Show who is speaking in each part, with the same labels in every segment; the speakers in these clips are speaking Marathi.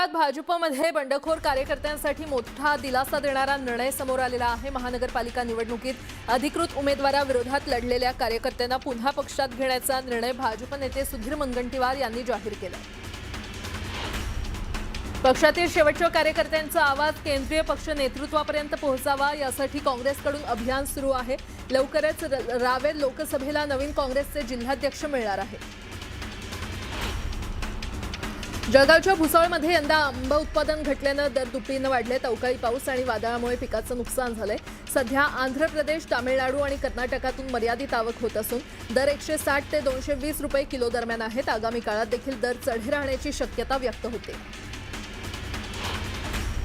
Speaker 1: शहरात भाजपमध्ये बंडखोर कार्यकर्त्यांसाठी मोठा दिलासा देणारा निर्णय समोर आलेला आहे। महानगरपालिका निवडणुकीत अधिकृत उमेदवाराविरोधात लढलेल्या कार्यकर्त्यांना पुन्हा पक्षात घेण्याचा निर्णय भाजप नेते सुधीर मुनगंटीवार यांनी जाहीर केला। पक्षातील शेवटच्या कार्यकर्त्यांचा आवाज केंद्रीय पक्ष नेतृत्वापर्यंत पोहोचावा यासाठी काँग्रेसकडून अभियान सुरू आहे। लवकरच रावेर लोकसभेला नवीन काँग्रेसचे जिल्हाध्यक्ष मिळणार आहेत। जळगावच्या भुसावळमध्ये यंदा आंबा उत्पादन घटल्यानं दर दुपटीनं वाढलेत। अवकाळी पाऊस आणि वादळामुळे पिकाचं नुकसान झालंय। सध्या आंध्र प्रदेश, तामिळनाडू आणि कर्नाटकातून मर्यादित आवक होत असून दर 160 ते 220 रुपये किलो दरम्यान आहेत। आगामी काळात देखील दर चढे राहण्याची शक्यता व्यक्त होते।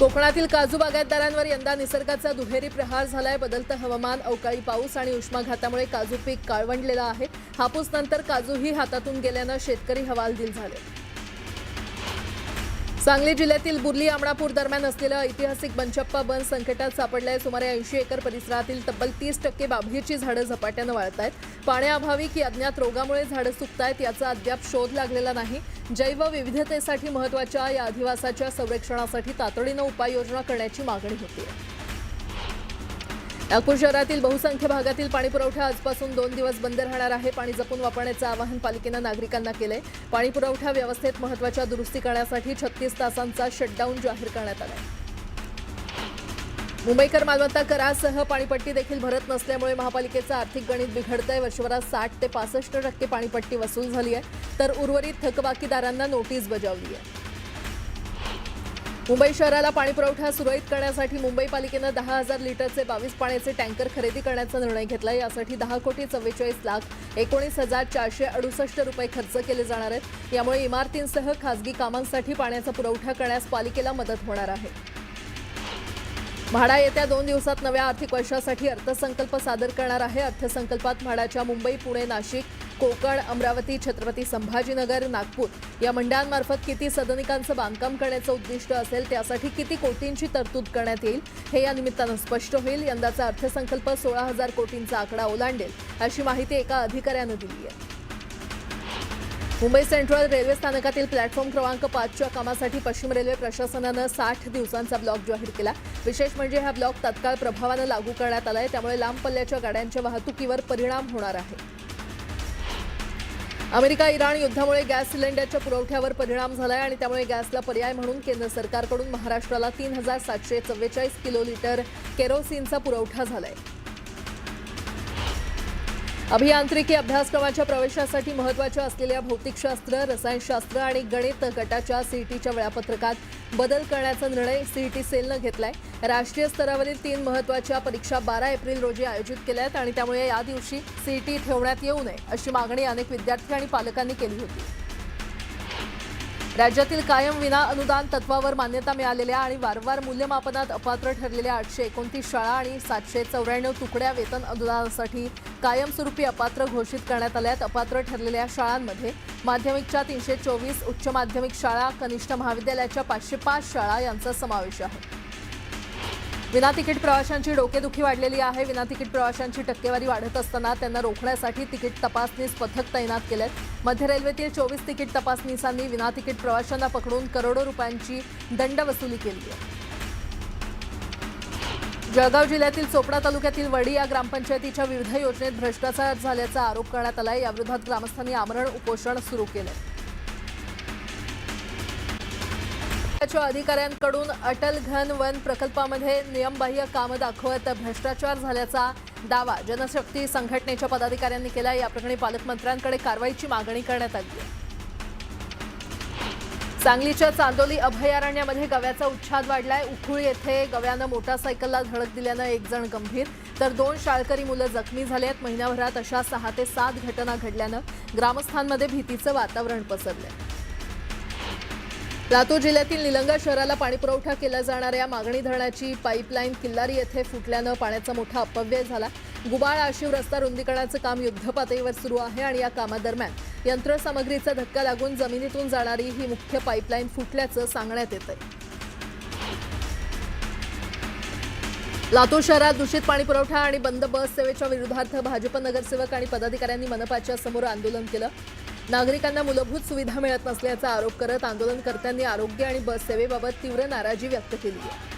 Speaker 1: कोकणातील काजू बागायतदारांवर यंदा निसर्गाचा दुहेरी प्रहार झालाय। बदलतं हवामान, अवकाळी पाऊस आणि उष्माघातामुळे काजू पीक काळवंडलेलं आहे। हापूस नंतर काजूही हातातून गेल्यानं शेतकरी हवालदिल झाले। सांगली जिल्ह्यातील बुर्ली आमणापूर दरम्यान असलेलं ऐतिहासिक बनचप्पा बंद संकटात सापडलंय। सुमारे 80 एकर परिसरातील तब्बल 30% बाभळीची झाडं झपाट्यानं वाळतायत। पाण्याअभावी की अज्ञात रोगामुळे झाडं सुकतायत याचा अद्याप शोध लागलेला नाही। जैवविविधतेसाठी महत्त्वाच्या या अधिवासाच्या संरक्षणासाठी तातडीनं उपाययोजना करण्याची मागणी होती। नागपूर शहरातील बहुसंख्य भागातील पाणीपुरवठा आजपासून 2 दिवस बंद राहणार आहे। पाणी जपून वापरण्याचं आवाहन पालिकेनं नागरिकांना केलंय। पाणीपुरवठा व्यवस्थेत महत्त्वाच्या दुरुस्ती करण्यासाठी 36 तासांचा शटडाऊन जाहीर करण्यात आलाय। मुंबईकर मालमत्ता करासह पाणीपट्टी देखील भरत नसल्यामुळे महापालिकेचं आर्थिक गणित बिघडतंय। वर्षभरात 60 ते 65% पाणीपट्टी वसूल झाली आहे, तर उर्वरित थकबाकीदारांना नोटीस बजावली आहे। मुंबई शहराला पाणीपुरवठा सुरळीत करण्यासाठी मुंबई पालिकेनं 10,000 लिटरचे 22 पाण्याचे टँकर खरेदी करण्याचा निर्णय घेतला। यासाठी 10,44,19,468 रुपये खर्च केले जाणार आहेत। यामुळे इमारतींसह खासगी कामांसाठी पाण्याचा पुरवठा करण्यास पालिकेला मदत होणार आहे। म्हाडा येत्या 2 दिवसात नव्या आर्थिक वर्षासाठी अर्थसंकल्प सादर करणार आहे। अर्थसंकल्पात म्हाडाच्या मुंबई, पुणे, नाशिक, कोकण, अमरावती, छत्रपती संभाजीनगर, नागपूर या मंडळांमार्फत किती सदनिकांचं बांधकाम करण्याचं उद्दिष्ट असेल, त्यासाठी किती कोटींची तरतूद करण्यात येईल हे या निमित्तानं स्पष्ट होईल। यंदाचा अर्थसंकल्प 16,000 कोटींचा आकडा ओलांडेल अशी माहिती एका अधिकाऱ्यानं दिली आहे। मुंबई सेंट्रल रेल्वे स्थानकातील प्लॅटफॉर्म क्रमांक 5च्या कामासाठी पश्चिम रेल्वे प्रशासनानं 60 दिवसांचा ब्लॉक जाहीर केला। विशेष म्हणजे हा ब्लॉक तत्काळ प्रभावानं लागू करण्यात आलाय, त्यामुळे लांब पल्ल्याच्या गाड्यांच्या वाहतुकीवर परिणाम होणार आहे। अमेरिका-इराण युद्धामुळे गॅस सिलेंडरच्या पुरवठ्यावर परिणाम झालाय आणि त्यामुळे गॅसला पर्याय म्हणून केंद्र सरकारकडून महाराष्ट्राला 3,744 किलो लिटर केरोसिनचा पुरवठा झालाय। अभियांत्रिकी अभ्यासक्रमाच्या प्रवेशासाठी महत्त्वाच्या असलेल्या भौतिकशास्त्र, रसायनशास्त्र आणि गणित गटाच्या सीईटीच्या वेळापत्रकात बदल करण्याचा निर्णय सीईटी सेलनं घेतलाय। राष्ट्रीय स्तरावरील 3 महत्त्वाच्या परीक्षा 12 एप्रिल रोजी आयोजित केल्या आहेत आणि त्यामुळे या दिवशी सीईटी ठेवण्यात येऊ नये अशी मागणी अनेक विद्यार्थी आणि पालकांनी केली होती। राज्यातील कायम विना अनुदान तत्वावर मान्यता मिळालेल्या आणि वारंवार मूल्यमापनात अपात्र ठरलेल्या 829 शाळा आणि 794 तुकड्या वेतन अनुदानासाठी कायमस्वरूपी अपात्र घोषित करण्यात आल्यात। अपात्र ठरलेल्या शाळांमध्ये माध्यमिकच्या 324, उच्च माध्यमिक शाळा, कनिष्ठ महाविद्यालयाच्या 505 शाळा यांचा समावेश आहे। विनातिकीट प्रवाशांची डोकेदुखी वाढलेली आहे। विनातिकीट प्रवाशांची टक्केवारी वाढत असताना त्यांना रोखण्यासाठी तिकीट तपासनीस पथक तैनात केलेत। मध्य रेल्वेतील 24 तिकीट तपासनीसांनी विनातिकीट प्रवाशांना पकडून करोडो रुपयांची दंड वसुली केली आहे। जळगाव जिल्ह्यातील चोपडा तालुक्यातील वडी या ग्रामपंचायतीच्या विविध योजनेत भ्रष्टाचार झाल्याचा आरोप करण्यात आलाय। याविरोधात ग्रामस्थांनी आमरण उपोषण सुरू केले। अधिकाऱ्यांकडून अटल घन वन प्रकल्पामध्ये नियमबाह्य कामं दाखवत भ्रष्टाचार झाल्याचा दावा जनशक्ती संघटनेच्या पदाधिकाऱ्यांनी केला। या प्रकरणी पालकमंत्र्यांकडे कारवाईची मागणी करण्यात आली आहे। सांगलीच्या चांदोली अभयारण्यामध्ये गव्याचा उच्छाद वाढलाय। उखुळ येथे गव्यानं मोटारसायकलला धडक दिल्यानं 1 जण गंभीर तर 2 शाळकरी मुलं जखमी झाले आहेत। महिन्याभरात अशा 6 ते 7 घटना घडल्यानं ग्रामस्थांमध्ये भीतीचं वातावरण पसरलंय। लातूर जिल्ह्यातील निलंगा शहराला पाणीपुरवठा केला जाणाऱ्या मागणी धरणाची पाईपलाईन किल्लारी येथे फुटल्यानं पाण्याचा मोठा अपव्यय झाला। गुबाळ आशिव रस्ता रुंदीकरणाचं काम युद्धपातळीवर सुरू आहे आणि या कामादरम्यान यंत्रसामग्रीचा धक्का लागून जमिनीतून जाणारी ही मुख्य पाईपलाईन फुटल्याचं सांगण्यात येतंय। लातूर शहरात दूषित पाणीपुरवठा आणि बंद बस सेवेच्या विरोधात भाजप नगरसेवक आणि पदाधिकाऱ्यांनी मनपाच्या समोर आंदोलन केलं। नागरिकांना मूलभूत सुविधा मिळत नसल्याचा आरोप करत आंदोलनकर्त्यांनी आरोग्य आणि बस सेवेबाबत तीव्र नाराजी व्यक्त केली आहे।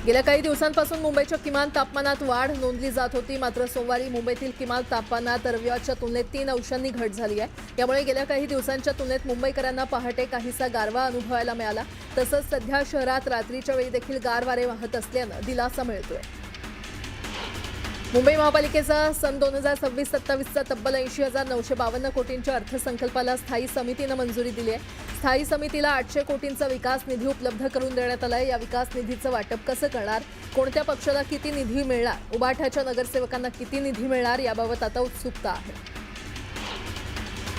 Speaker 1: गेल्या काही दिवसांपासून मुंबईच्या किमान तापमानात वाढ नोंदली जात होती, मात्र सोमवारी मुंबईतील किमान तापमानात रविवारच्या तुलनेत 3 अंशांनी घट झाली आहे। यामुळे गेल्या काही दिवसांच्या तुलनेत मुंबईकरांना पहाटे काहीसा गारवा अनुभवायला मिळाला। तसंच सध्या शहरात रात्रीच्या वेळी देखील गार वारे वाहत असल्यानं दिलासा मिळतोय। मुंबई महापालिकेचा सन 2026-27चा तब्बल 80,952 कोटींच्या अर्थसंकल्पाला स्थायी समितीनं मंजुरी दिली आहे। स्थायी समितीला 800 कोटींचा विकास निधी उपलब्ध करून देण्यात आला आहे। या विकास निधीचं वाटप कसं करणार, कोणत्या पक्षाला किती निधी मिळणार, उबाठाच्या नगरसेवकांना किती निधी मिळणार याबाबत आता उत्सुकता आहे।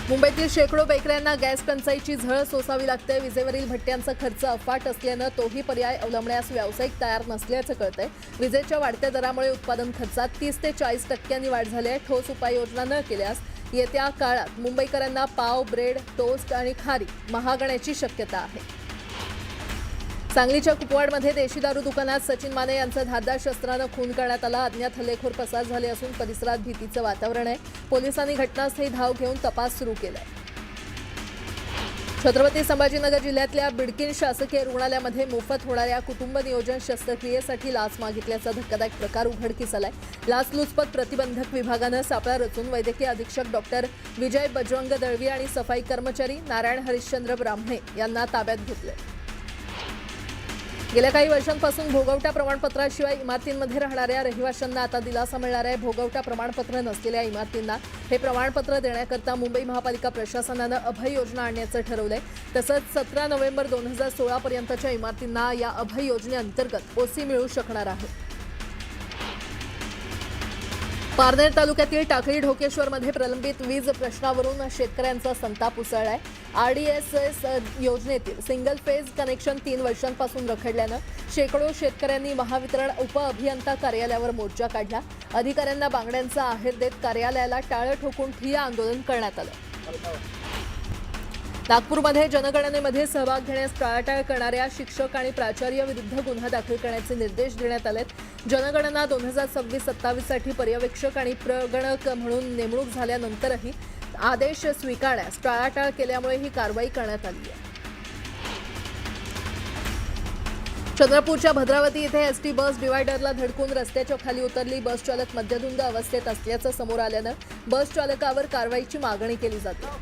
Speaker 1: मुंबईतील शेकडो बेकऱ्यांना गॅस टंचाईची झळ सोसावी लागते। विजेवरील भट्ट्यांचा खर्च अफाट असल्यानं तोही पर्याय अवलंबण्यास व्यावसायिक तयार नसल्याचं कळतंय। विजेच्या वाढत्या दरामुळे उत्पादन खर्चात 30 ते 40% वाढ झाली आहे। ठोस उपाययोजना न केल्यास येत्या काळात मुंबईकरांना पाव, ब्रेड, टोस्ट आणि खारी महागण्याची शक्यता आहे। सांगलीच्या कुपवाडमध्ये देशी दारू दुकानात सचिन माने यांचा धारदार शस्त्रानं खून करण्यात आला। अज्ञात हल्लेखोर पसार झाले असून परिसरात भीतीचं वातावरण आहे। पोलिसांनी घटनास्थळी धाव घेऊन तपास सुरू केलाय। छत्रपती संभाजीनगर जिल्ह्यातल्या बिडकीन शासकीय रुग्णालयामध्ये मोफत होणाऱ्या कुटुंब नियोजन शस्त्रक्रियेसाठी लाच मागितल्याचा धक्कादायक प्रकार उघडकीस आलाय। लाचलुचपत प्रतिबंधक विभागानं सापळा रचून वैद्यकीय अधीक्षक डॉक्टर विजय बजरंग दळवी आणि सफाई कर्मचारी नारायण हरिश्चंद्र ब्राह्मणे यांना ताब्यात घेतले। गेल्या काही वर्षांपासून भोगवटा प्रमाणपत्राशिवाय इमारतींमध्ये राहणाऱ्या रहिवाशांना आता दिलासा मिळणार आहे। भोगवटा प्रमाणपत्र नसलेल्या इमारतींना हे प्रमाणपत्र देण्याकरता मुंबई महापालिका प्रशासनानं अभय योजना आणण्याचं ठरवलंय। तसंच 17 नोव्हेंबर 2016 पर्यंतच्या इमारतींना या अभय योजनेअंतर्गत ओसी मिळू शकणार आहे। पारनेर तालुक्यातील टाकळी ढोकेश्वरमध्ये प्रलंबित वीज प्रश्नावरून शेतकऱ्यांचा संताप उसळलाय। RDSS योजनेतील सिंगल फेज कनेक्शन 3 वर्षांपासून रखडल्यानं शेकडो शेतकऱ्यांनी महावितरण उपअभियंता कार्यालयावर मोर्चा काढला। अधिकाऱ्यांना बांगड्यांचा आहेर देत कार्यालयाला टाळं ठोकून ठिय्या आंदोलन करण्यात आलं। नागपूरमध्ये जनगणनेमध्ये सहभाग घेण्यास टाळाटाळ करणाऱ्या शिक्षक आणि प्राचार्य विरुद्ध गुन्हा दाखल करण्याचे निर्देश देण्यात आलेत। जनगणना 2026-27साठी पर्यवेक्षक आणि प्रगणक म्हणून नेमणूक झाल्यानंतरही आदेश स्वीकारण्यास टाळाटाळ केल्यामुळे ही कारवाई करण्यात आली आहे। चंद्रपूरच्या भद्रावती येथे एसटी बस डिवायडरला धडकून रस्त्याच्या खाली उतरली। बस चालक मद्यधुंद अवस्थेत असल्याचं समोर आल्यानं बस चालकावर कारवाईची मागणी केली जाते।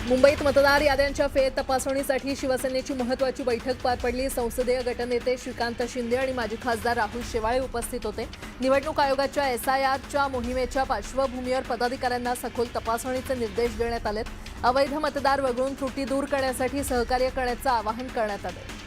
Speaker 1: मुंबईत मतदार याद्यांच्या फेर तपासणीसाठी शिवसेनेची महत्त्वाची बैठक पार पडली। संसदीय गटनेते श्रीकांत शिंदे आणि माजी खासदार राहुल शेवाळे उपस्थित होते। निवडणूक आयोगाच्या SIRच्या मोहिमेच्या पार्श्वभूमीवर पदाधिकाऱ्यांना सखोल तपासणीचे निर्देश देण्यात आलेत। अवैध मतदार वगळून त्रुटी दूर करण्यासाठी सहकार्य करण्याचं आवाहन करण्यात आलं।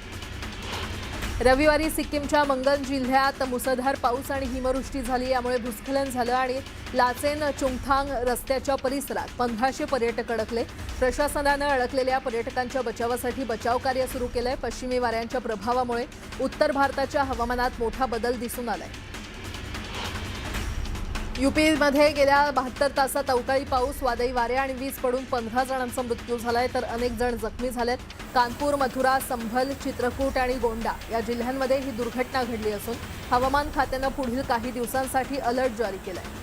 Speaker 1: रविवारी सिक्कीमच्या मंगन जिल्ह्यात मुसळधार पाऊस आणि हिमवृष्टी झाली। यामुळे भूस्खलन झालं आणि लाचेन चुंगथांग रस्त्याच्या परिसरात 1500 पर्यटक अडकले। प्रशासनानं अडकलेल्या पर्यटकांच्या बचावासाठी बचाव कार्य सुरू केलंय। पश्चिमी वाऱ्यांच्या प्रभावामुळे उत्तर भारताच्या हवामानात मोठा बदल दिसून आलाय। यूपीमध्ये गेल्या 72 तासात अवकाळी पाऊस, वादळी वारे आणि वीज पडून 15 जणांचा मृत्यू झालाय तर अनेक जण जखमी झालेत। कानपूर, मथुरा, संभल, चित्रकूट आणि गोंडा या जिल्ह्यांमध्ये ही दुर्घटना घडली असून हवामान खात्यानं पुढील काही दिवसांसाठी अलर्ट जारी केलाय।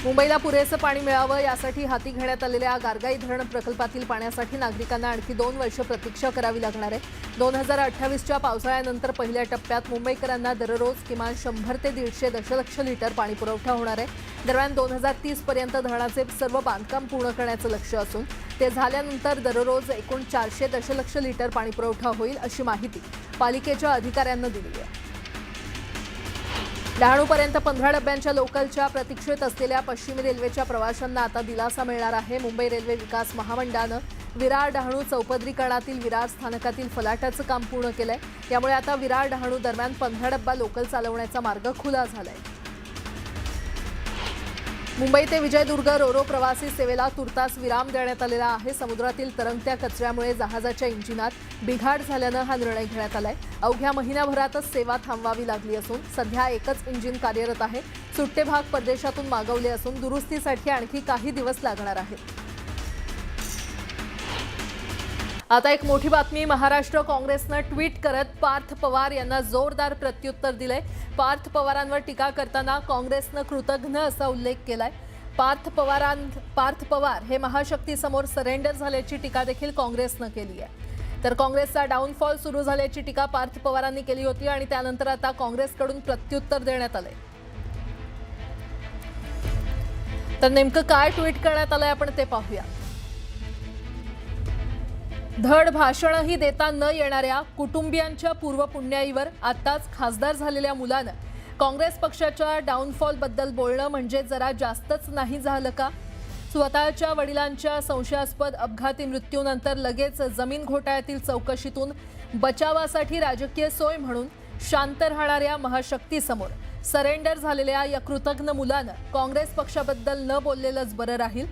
Speaker 1: मुंबईला पुरेसं पाणी मिळावं यासाठी हाती घेण्यात आलेल्या गारगाई धरण प्रकल्पातील पाण्यासाठी नागरिकांना आणखी 2 वर्ष प्रतीक्षा करावी लागणार आहे। 2028च्या पावसाळ्यानंतर पहिल्या टप्प्यात मुंबईकरांना दररोज किमान 100 ते 150 दशलक्ष लिटर पाणी पुरवठा होणार आहे। दरम्यान 2030 पर्यंत धरणाचे सर्व बांधकाम पूर्ण करण्याचं लक्ष्य असून ते झाल्यानंतर दररोज एकूण 400 दशलक्ष लिटर पाणी पुरवठा होईल अशी माहिती पालिकेच्या अधिकाऱ्यांनी दिली आहे। डहाणूपर्यंत 15 डब्यांच्या लोकलच्या प्रतीक्षेत असलेल्या पश्चिमी रेल्वेच्या प्रवाशांना आता दिलासा मिळणार आहे। मुंबई रेल्वे विकास महामंडळानं विरार डहाणू चौपदरीकरणातील विरार स्थानकातील फलाटाचं काम पूर्ण केलंय। यामुळे आता विरार डहाणू दरम्यान 15 डब्बा लोकल चालवण्याचा मार्ग खुला झालाय। मुंबई ते विजयदुर्ग रोरो प्रवासी सेवेला तुर्तास विराम देण्यात आलेला आहे। समुद्रातील तरंगत्या कचऱ्यामुळे जहाजाच्या इंजिनात बिघाड झाल्यानं हा निर्णय घेण्यात आलाय। अवघ्या महिन्याभरातच सेवा थांबवावी लागली असून सध्या एकच इंजिन कार्यरत आहे। सुट्टे भाग परदेशातून मागवले असून दुरुस्तीसाठी आणखी काही दिवस लागणार आहेत। आता एक मोठी बातमी, महाराष्ट्र काँग्रेसनं ट्विट करत पार्थ पवार यांना जोरदार प्रत्युत्तर दिलंय। पार्थ पवारांवर टीका करताना काँग्रेसनं कृतज्ञ असा उल्लेख केलाय। पार्थ पवार हे महाशक्तीसमोर सरेंडर झाल्याची टीका देखील काँग्रेसनं केली आहे। तर काँग्रेसचा डाऊनफॉल सुरू झाल्याची टीका पार्थ पवारांनी केली होती आणि त्यानंतर आता काँग्रेसकडून प्रत्युत्तर देण्यात आले। तर नेमकं काय ट्विट करण्यात आलंय आपण ते पाहूया। धड भाषणही देता न येणाऱ्या कुटुंबियांच्या पूर्वपुण्याईवर आताच खासदार झालेल्या मुलानं काँग्रेस पक्षाच्या डाऊनफॉल बद्दल बोलणं म्हणजे जरा जास्तच नाही झालं का? स्वतःच्या वडिलांच्या संशयास्पद अपघाती मृत्यूनंतर लगेच जमीन घोटाळ्यातील चौकशीतून बचावासाठी राजकीय सोय म्हणून शांत राहणाऱ्या महाशक्तीसमोर सरेंडर झालेल्या या कृतज्ञ मुलानं काँग्रेस पक्षाबद्दल न बोललेलंच बरं राहील।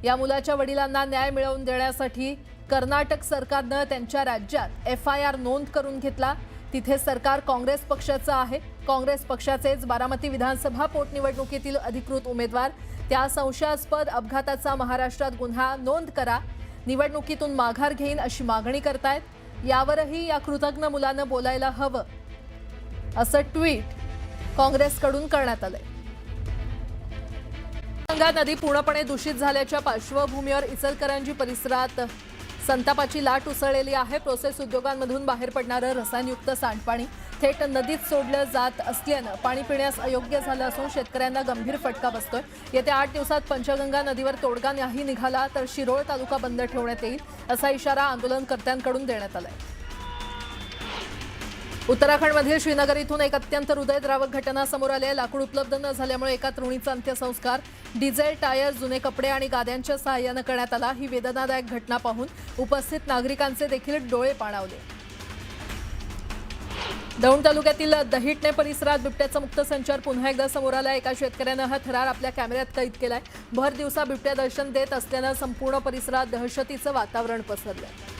Speaker 1: या मुलाच्या वडिलांना न्याय मिळवून देण्यासाठी कर्नाटक सरकारनं त्यांच्या राज्यात FIR नोंद करून घेतला। तिथे सरकार काँग्रेस पक्षाचं आहे। काँग्रेस पक्षाचेच बारामती विधानसभा पोटनिवडणुकीतील अधिकृत उमेदवार त्या संशयास्पद अपघाताचा महाराष्ट्रात गुन्हा नोंद करा, निवडणुकीतून माघार घेईन अशी मागणी करतायत। यावरही या कृतज्ञ मुलानं बोलायला हवं असं ट्विट काँग्रेसकडून करण्यात आलंय। गंगा नदी पूर्णपणे दूषित झाल्याच्या पार्श्वभूमीवर इचलकरंजी परिसरात संतापाची लाट उसळलेली आहे। प्रोसेस उद्योगांमधून बाहेर पडणारं रसायनयुक्त सांडपाणी थेट नदीत सोडलं जात असल्यानं पाणी पिण्यास अयोग्य झालं असून शेतकऱ्यांना गंभीर फटका बसतोय। येत्या 8 दिवसात पंचगंगा नदीवर तोडगा नाही निघाला तर शिरोळ तालुका बंद ठेवण्यात येईल असा इशारा आंदोलनकर्त्यांकडून देण्यात आलाय। उत्तराखंडमधील श्रीनगर इथून एक अत्यंत हृदयद्रावक घटना समोर आली आहे। लाकूड उपलब्ध न झाल्यामुळे एका तरुणीचा अंत्यसंस्कार डिझेल, टायर, जुने कपडे आणि गाद्यांच्या सहाय्यानं करण्यात आला। ही वेदनादायक घटना पाहून उपस्थित नागरिकांचे देखील डोळे पाणावले। दौंड तालुक्यातील दहिटणे परिसरात बिबट्याचा मुक्त संचार पुन्हा एकदा समोर आला। एका शेतकऱ्यानं हा थरार आपल्या कॅमेऱ्यात कैद केलाय। भर दिवसा बिबट्या दर्शन देत असल्यानं संपूर्ण परिसरात दहशतीचं वातावरण पसरलंय।